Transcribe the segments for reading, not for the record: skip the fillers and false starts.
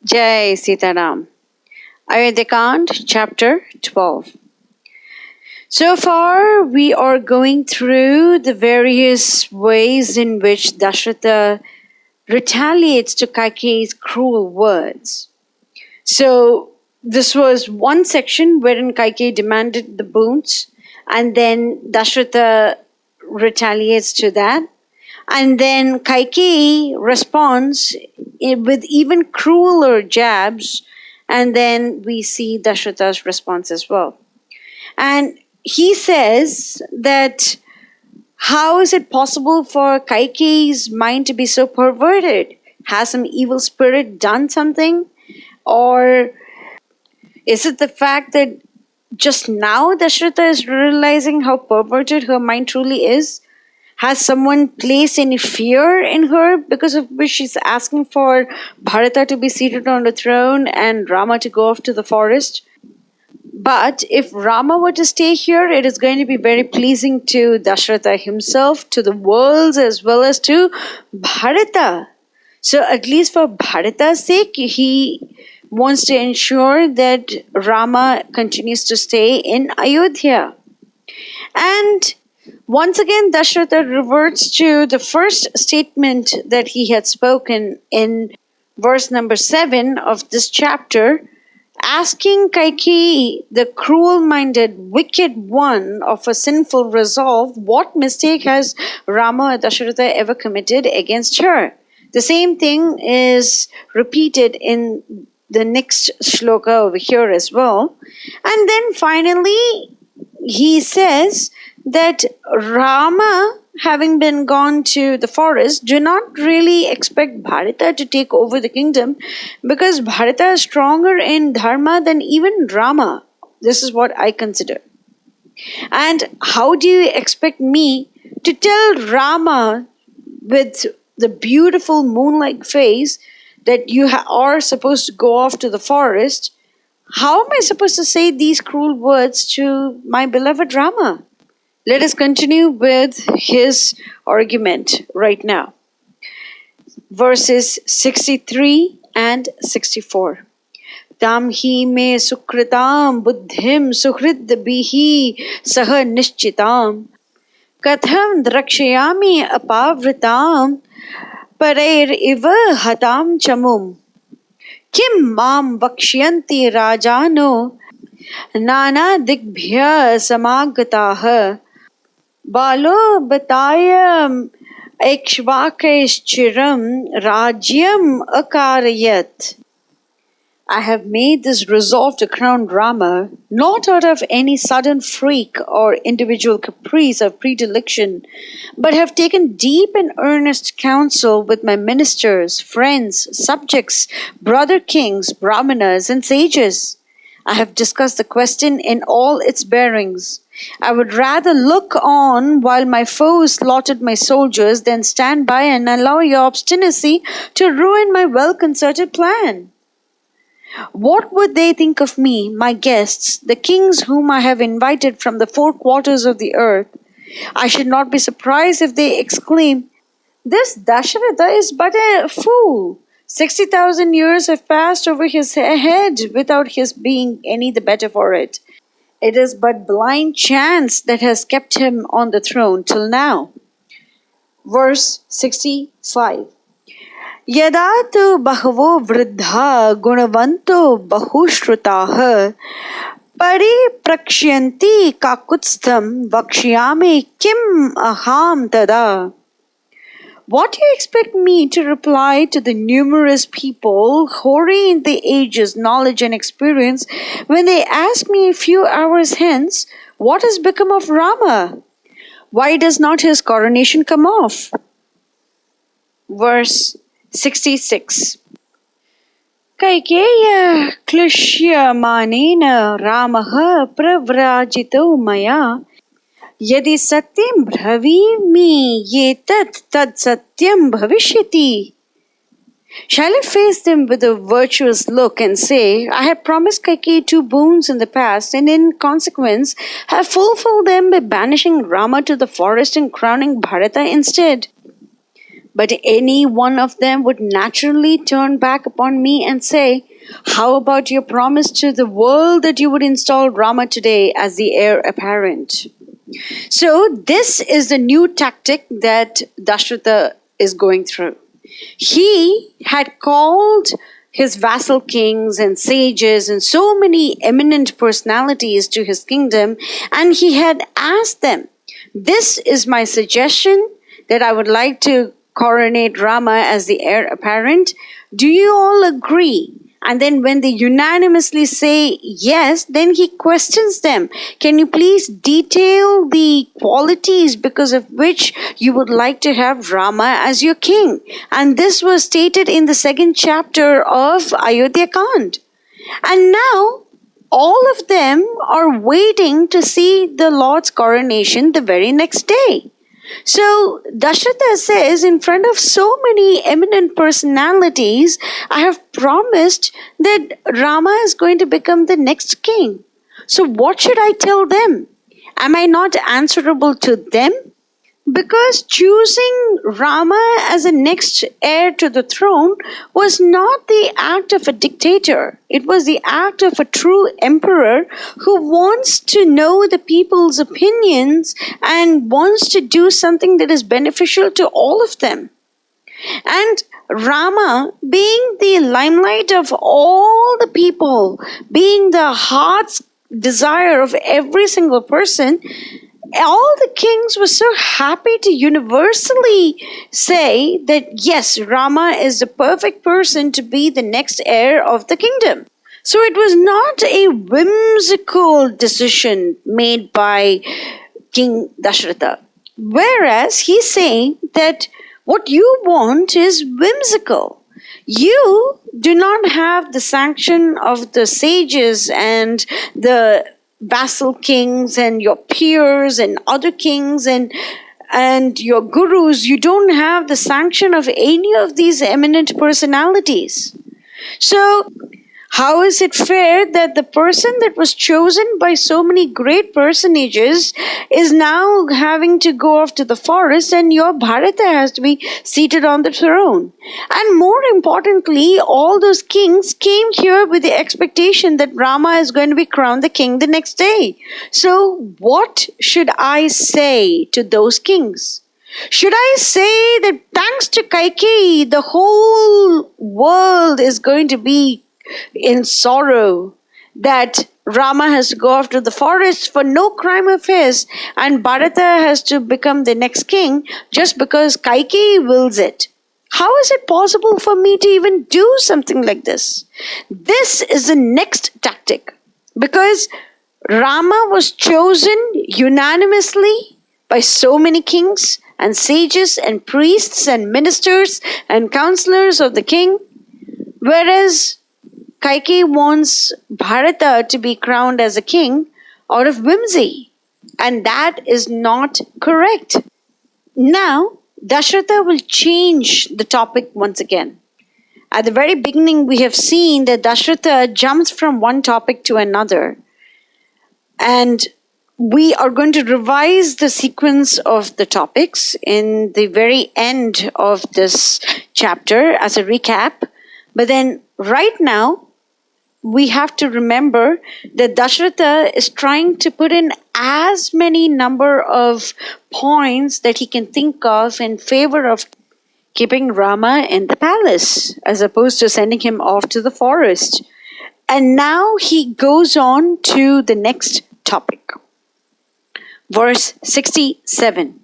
Jai Sitaram. Ayodhya Ch, chapter 12. So far, we are going through the various ways in which Dasaratha retaliates to Kaikeyi's cruel words. So, this was one section wherein Kaikeyi demanded the boons, and then Dasaratha retaliates to that. And then Kaikeyi responds with even crueler jabs, and then we see Dasaratha's response as well. And he says that how is it possible for Kaikeyi's mind to be so perverted? Has some evil spirit done something? Or is it the fact that just now Dasaratha is realizing how perverted her mind truly is? Has someone placed any fear in her because of which she's asking for Bharata to be seated on the throne and Rama to go off to the forest? But if Rama were to stay here, it is going to be very pleasing to Dasaratha himself, to the worlds, as well as to Bharata. So at least for Bharata's sake, he wants to ensure that Rama continues to stay in Ayodhya. And once again, Dasaratha reverts to the first statement that he had spoken in verse number 7 of this chapter, asking Kaikeyi, the cruel-minded, wicked one of a sinful resolve, what mistake has Rama or Dasaratha ever committed against her? The same thing is repeated in the next shloka over here as well. And then finally, he says that Rama, having been gone to the forest, do not really expect Bharata to take over the kingdom because Bharata is stronger in dharma than even Rama. This is what I consider. And how do you expect me to tell Rama with the beautiful moon-like face that you are supposed to go off to the forest? How am I supposed to say these cruel words to my beloved Rama? Let us continue with his argument right now. Verses 63 and 64. Tam hi me sukritam buddhim suhridbihi saha nishchitam katham drakshayami apavritam parair iva hatam chamum kim mam vakshyanti rajano nana digbhya samagataha Balo batayam ekshvakeshchiram rajyam akarayat. I have made this resolve to crown Rama, not out of any sudden freak or individual caprice of predilection, but have taken deep and earnest counsel with my ministers, friends, subjects, brother kings, brahmanas, and sages. I have discussed the question in all its bearings. I would rather look on while my foes slaughtered my soldiers than stand by and allow your obstinacy to ruin my well-concerted plan. What would they think of me, my guests, the kings whom I have invited from the four quarters of the earth? I should not be surprised if they exclaim, "This Dasaratha is but a fool. 60,000 years have passed over his head without his being any the better for it. It is but blind chance that has kept him on the throne till now." Verse 65. Yada tu bahavo vridha gunavanto bahushrutaha paripraksyanti kakutstam vakshyami kim aham tada. What do you expect me to reply to the numerous people, hoary in the ages, knowledge and experience, when they ask me a few hours hence, what has become of Rama? Why does not his coronation come off? Verse 66. Kaikeya klushya manena Ramaha pravrajito maya Yadi satyam bhavimi yetat tad satyam bhavishyati. Shall I face them with a virtuous look and say, I have promised Kaikeyi 2 boons in the past and in consequence have fulfilled them by banishing Rama to the forest and crowning Bharata instead? But any one of them would naturally turn back upon me and say, how about your promise to the world that you would install Rama today as the heir apparent? So this is the new tactic that Dasaratha is going through. He had called his vassal kings and sages and so many eminent personalities to his kingdom, and he had asked them, this is my suggestion that I would like to coronate Rama as the heir apparent. Do you all agree? And then when they unanimously say yes, then he questions them. Can you please detail the qualities because of which you would like to have Rama as your king? And this was stated in the second chapter of Ayodhya Kand. And now all of them are waiting to see the Lord's coronation the very next day. So Dasaratha says, in front of so many eminent personalities, I have promised that Rama is going to become the next king. So what should I tell them? Am I not answerable to them? Because choosing Rama as the next heir to the throne was not the act of a dictator. It was the act of a true emperor who wants to know the people's opinions and wants to do something that is beneficial to all of them. And Rama, being the limelight of all the people, being the heart's desire of every single person, all the kings were so happy to universally say that yes, Rama is the perfect person to be the next heir of the kingdom. So it was not a whimsical decision made by King Dasaratha. Whereas he's saying that what you want is whimsical. You do not have the sanction of the sages and the vassal kings and your peers and other kings and your gurus. You don't have the sanction of any of these eminent personalities. So how is it fair that the person that was chosen by so many great personages is now having to go off to the forest and your Bharata has to be seated on the throne? And more importantly, all those kings came here with the expectation that Rama is going to be crowned the king the next day. So what should I say to those kings? Should I say that thanks to Kaikeyi, the whole world is going to be in sorrow that Rama has to go off to the forest for no crime of his and Bharata has to become the next king just because Kaikeyi wills it? How is it possible for me to even do something like this? This is the next tactic, because Rama was chosen unanimously by so many kings and sages and priests and ministers and counselors of the king, whereas Kaikeyi wants Bharata to be crowned as a king out of whimsy, and that is not correct. Now, Dasaratha will change the topic once again. At the very beginning, we have seen that Dasaratha jumps from one topic to another, and we are going to revise the sequence of the topics in the very end of this chapter as a recap. But then right now, we have to remember that Dasaratha is trying to put in as many number of points that he can think of in favor of keeping Rama in the palace as opposed to sending him off to the forest. And now he goes on to the next topic. Verse 67.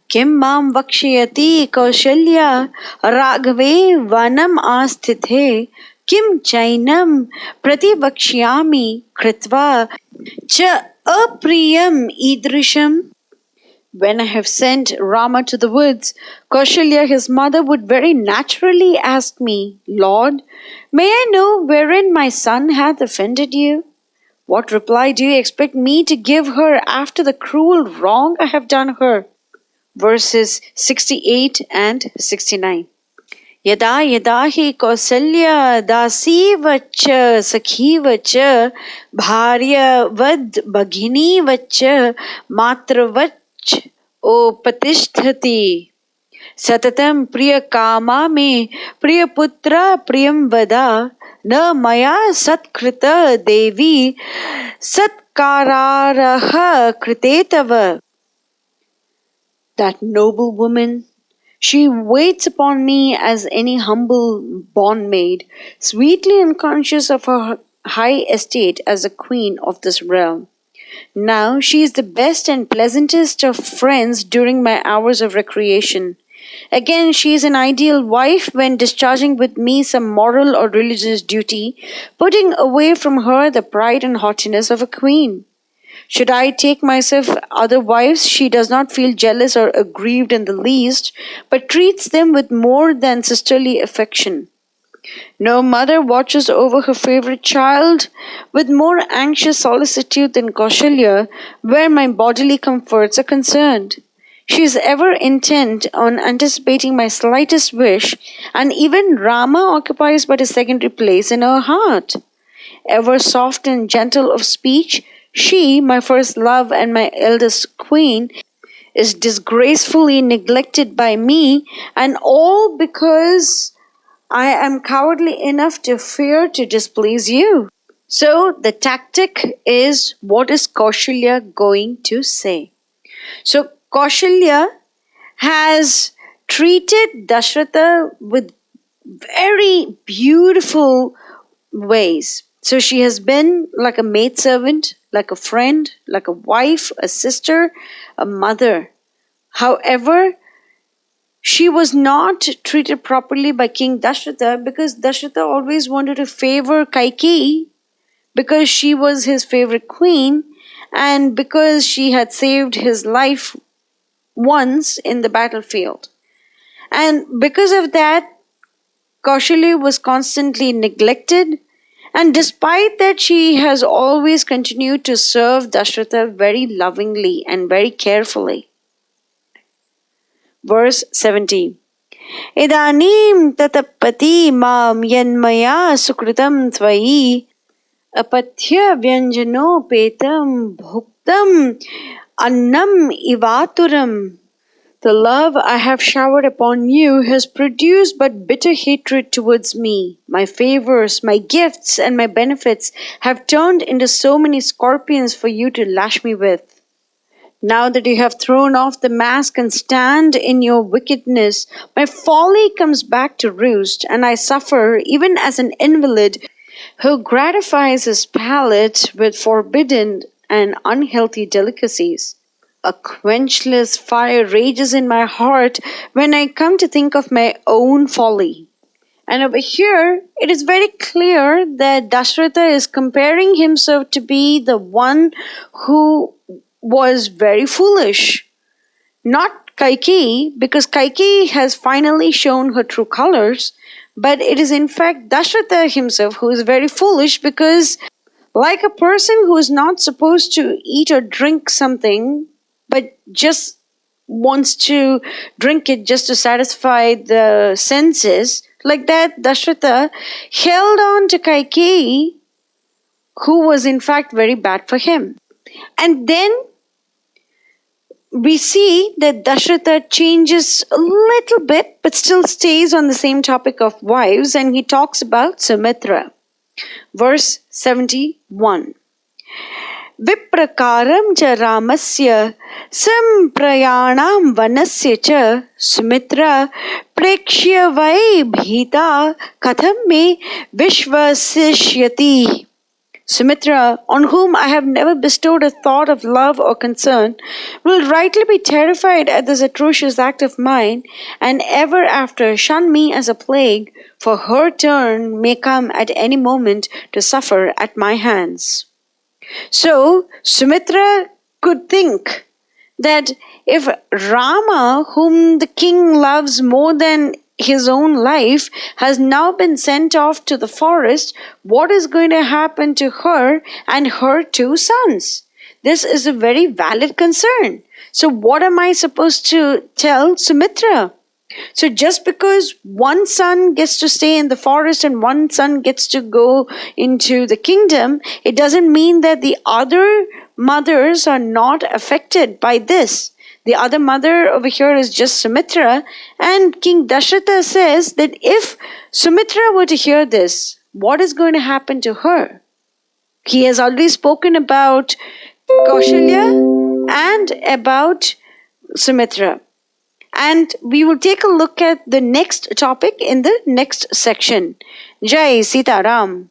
Kim mam vakshayati Kausalya raghave vanam asthithe Kim chainam prativakshyami kritva cha apriyam idrisham. When I have sent Rama to the woods, Kausalya, his mother, would very naturally ask me, Lord, may I know wherein my son hath offended you? What reply do you expect me to give her after the cruel wrong I have done her? Verses 68 and 69. Yada yada hi Kausalya dasiva cha sakhiva cha bharya vad bhagini vacha matravach opatisthati. Satatam priya kama me priya putra priyam vada na maya satkrita devi satkararaha kritetava. That noble woman, she waits upon me as any humble bondmaid, sweetly unconscious of her high estate as a queen of this realm. Now she is the best and pleasantest of friends during my hours of recreation. Again, she is an ideal wife when discharging with me some moral or religious duty, putting away from her the pride and haughtiness of a queen. Should I take myself other wives, she does not feel jealous or aggrieved in the least, but treats them with more than sisterly affection. No mother watches over her favorite child with more anxious solicitude than Kausalya, where my bodily comforts are concerned. She is ever intent on anticipating my slightest wish, and even Rama occupies but a secondary place in her heart. Ever soft and gentle of speech, she, my first love and my eldest queen, is disgracefully neglected by me, and all because I am cowardly enough to fear to displease you. So the tactic is, what is Kausalya going to say? So Kausalya has treated Dasaratha with very beautiful ways. So she has been like a maidservant, like a friend, like a wife, a sister, a mother. However, she was not treated properly by King Dasaratha because Dasaratha always wanted to favor Kaikeyi because she was his favorite queen and because she had saved his life once in the battlefield. And because of that, Kausalya was constantly neglected, and despite that, she has always continued to serve Dasaratha very lovingly and very carefully. Verse 70. Idanim tatapati mam yanmaya sukritam tvayi apathya vyanjano petam bhuktam annam ivaturam. The love I have showered upon you has produced but bitter hatred towards me. My favors, my gifts, and my benefits have turned into so many scorpions for you to lash me with. Now that you have thrown off the mask and stand in your wickedness, my folly comes back to roost, and I suffer even as an invalid who gratifies his palate with forbidden and unhealthy delicacies. A quenchless fire rages in my heart when I come to think of my own folly. And over here, it is very clear that Dasaratha is comparing himself to be the one who was very foolish. Not Kaikeyi, because Kaikeyi has finally shown her true colors, but it is in fact Dasaratha himself who is very foolish because, like a person who is not supposed to eat or drink something, but just wants to drink it just to satisfy the senses, like that, Dasaratha held on to Kaikeyi, who was in fact very bad for him. And then we see that Dasaratha changes a little bit, but still stays on the same topic of wives, and he talks about Sumitra. Verse 71. Viprakaram cha Ramasya samprayanam vanasya cha Sumitra prekshya vai bhita katham me vishvasishyati. Sumitra, on whom I have never bestowed a thought of love or concern, will rightly be terrified at this atrocious act of mine, and ever after shun me as a plague, for her turn may come at any moment to suffer at my hands. So, Sumitra could think that if Rama, whom the king loves more than his own life, has now been sent off to the forest, what is going to happen to her and her two sons? This is a very valid concern. So, what am I supposed to tell Sumitra? So just because one son gets to stay in the forest and one son gets to go into the kingdom, it doesn't mean that the other mothers are not affected by this. The other mother over here is just Sumitra. And King Dasaratha says that if Sumitra were to hear this, what is going to happen to her? He has already spoken about Kausalya and about Sumitra. And we will take a look at the next topic in the next section. Jai Sita Ram.